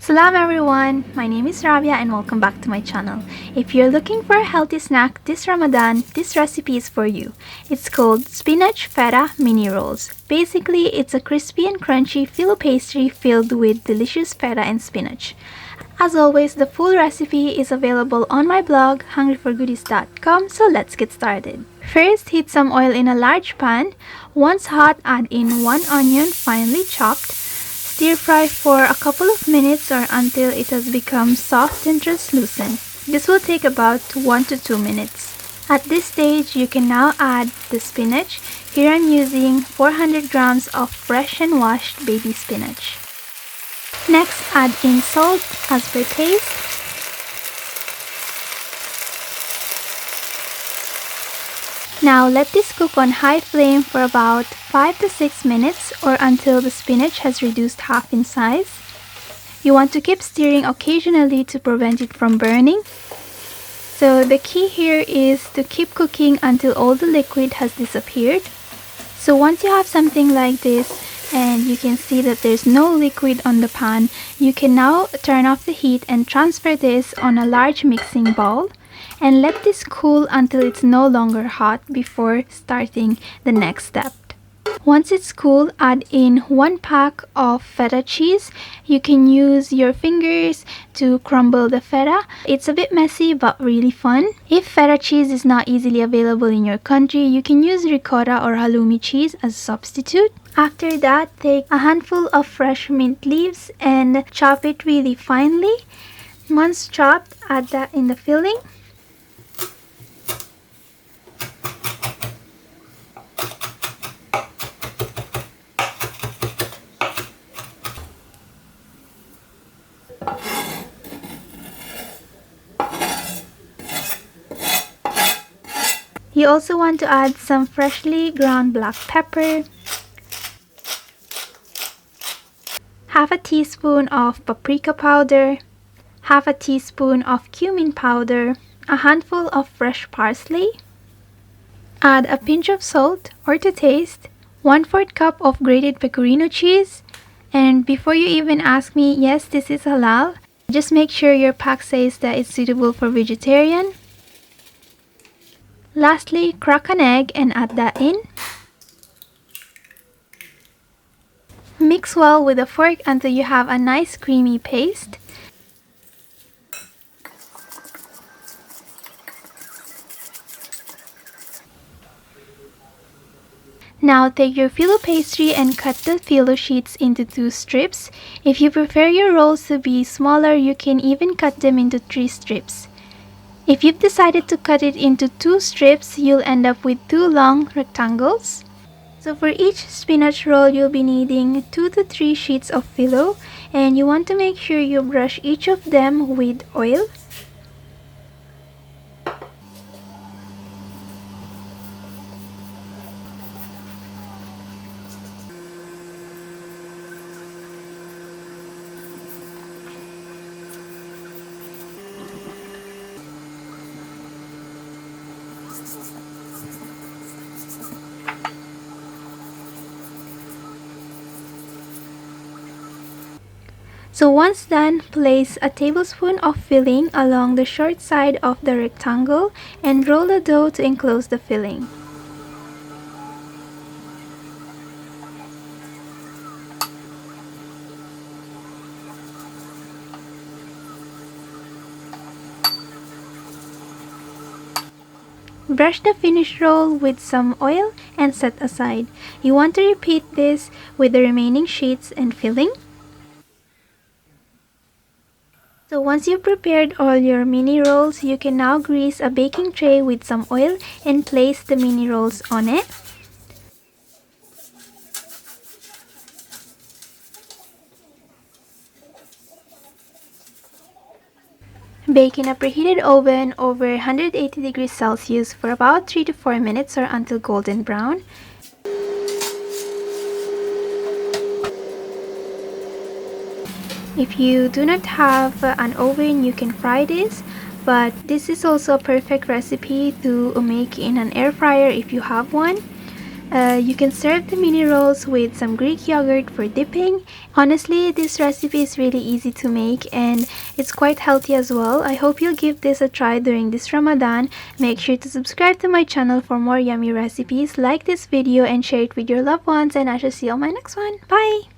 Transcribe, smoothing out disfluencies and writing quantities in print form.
Salam everyone, my name is Rabia and welcome back to my channel. If you're looking for a healthy snack this Ramadan, this recipe is for you. It's called Spinach Feta Mini Rolls. Basically, it's a crispy and crunchy filo pastry filled with delicious feta and spinach. As always, the full recipe is available on my blog hungryforgoodies.com, so let's get started. First, heat some oil in a large pan. Once hot, add in 1 onion finely chopped. Stir fry for a couple of minutes or until it has become soft and translucent. This will take about 1 to 2 minutes. At this stage, you can now add the spinach. Here I'm using 400 grams of fresh and washed baby spinach. Next, add in salt as per taste. Now let this cook on high flame for about 5 to 6 minutes or until the spinach has reduced half in size. You want to keep stirring occasionally to prevent it from burning. So the key here is to keep cooking until all the liquid has disappeared. So once you have something like this and you can see that there's no liquid on the pan, you can now turn off the heat and transfer this on a large mixing bowl. And let this cool until it's no longer hot before starting the next step. Once it's cool, add in 1 pack of feta cheese. You can use your fingers to crumble the feta. It's a bit messy but really fun. If feta cheese is not easily available in your country, you can use ricotta or halloumi cheese as a substitute. After that, take a handful of fresh mint leaves and chop it really finely. Once chopped, add that in the filling. You also want to add some freshly ground black pepper, half a teaspoon of paprika powder, half a teaspoon of cumin powder, a handful of fresh parsley. Add a pinch of salt or to taste, 1/4 cup of grated pecorino cheese, and before you even ask me, yes, this is halal, just make sure your pack says that it's suitable for vegetarian. Lastly, crack an egg and add that in. Mix well with a fork until you have a nice creamy paste. Now take your filo pastry and cut the filo sheets into 2 strips. If you prefer your rolls to be smaller, you can even cut them into 3 strips. If you've decided to cut it into 2 strips, you'll end up with 2 long rectangles. So for each spinach roll, you'll be needing 2 to 3 sheets of filo, and you want to make sure you brush each of them with oil. So once done, place a tablespoon of filling along the short side of the rectangle and roll the dough to enclose the filling. Brush the finished roll with some oil and set aside. You want to repeat this with the remaining sheets and filling. So once you've prepared all your mini rolls, you can now grease a baking tray with some oil and place the mini rolls on it. Bake in a preheated oven over 180 degrees Celsius for about 3 to 4 minutes or until golden brown. If you do not have an oven, you can fry this, but this is also a perfect recipe to make in an air fryer if you have one. You can serve the mini rolls with some Greek yogurt for dipping. Honestly, this recipe is really easy to make and it's quite healthy as well. I hope you'll give this a try during this Ramadan. Make sure to subscribe to my channel for more yummy recipes. Like this video and share it with your loved ones, and I shall see you on my next one. Bye!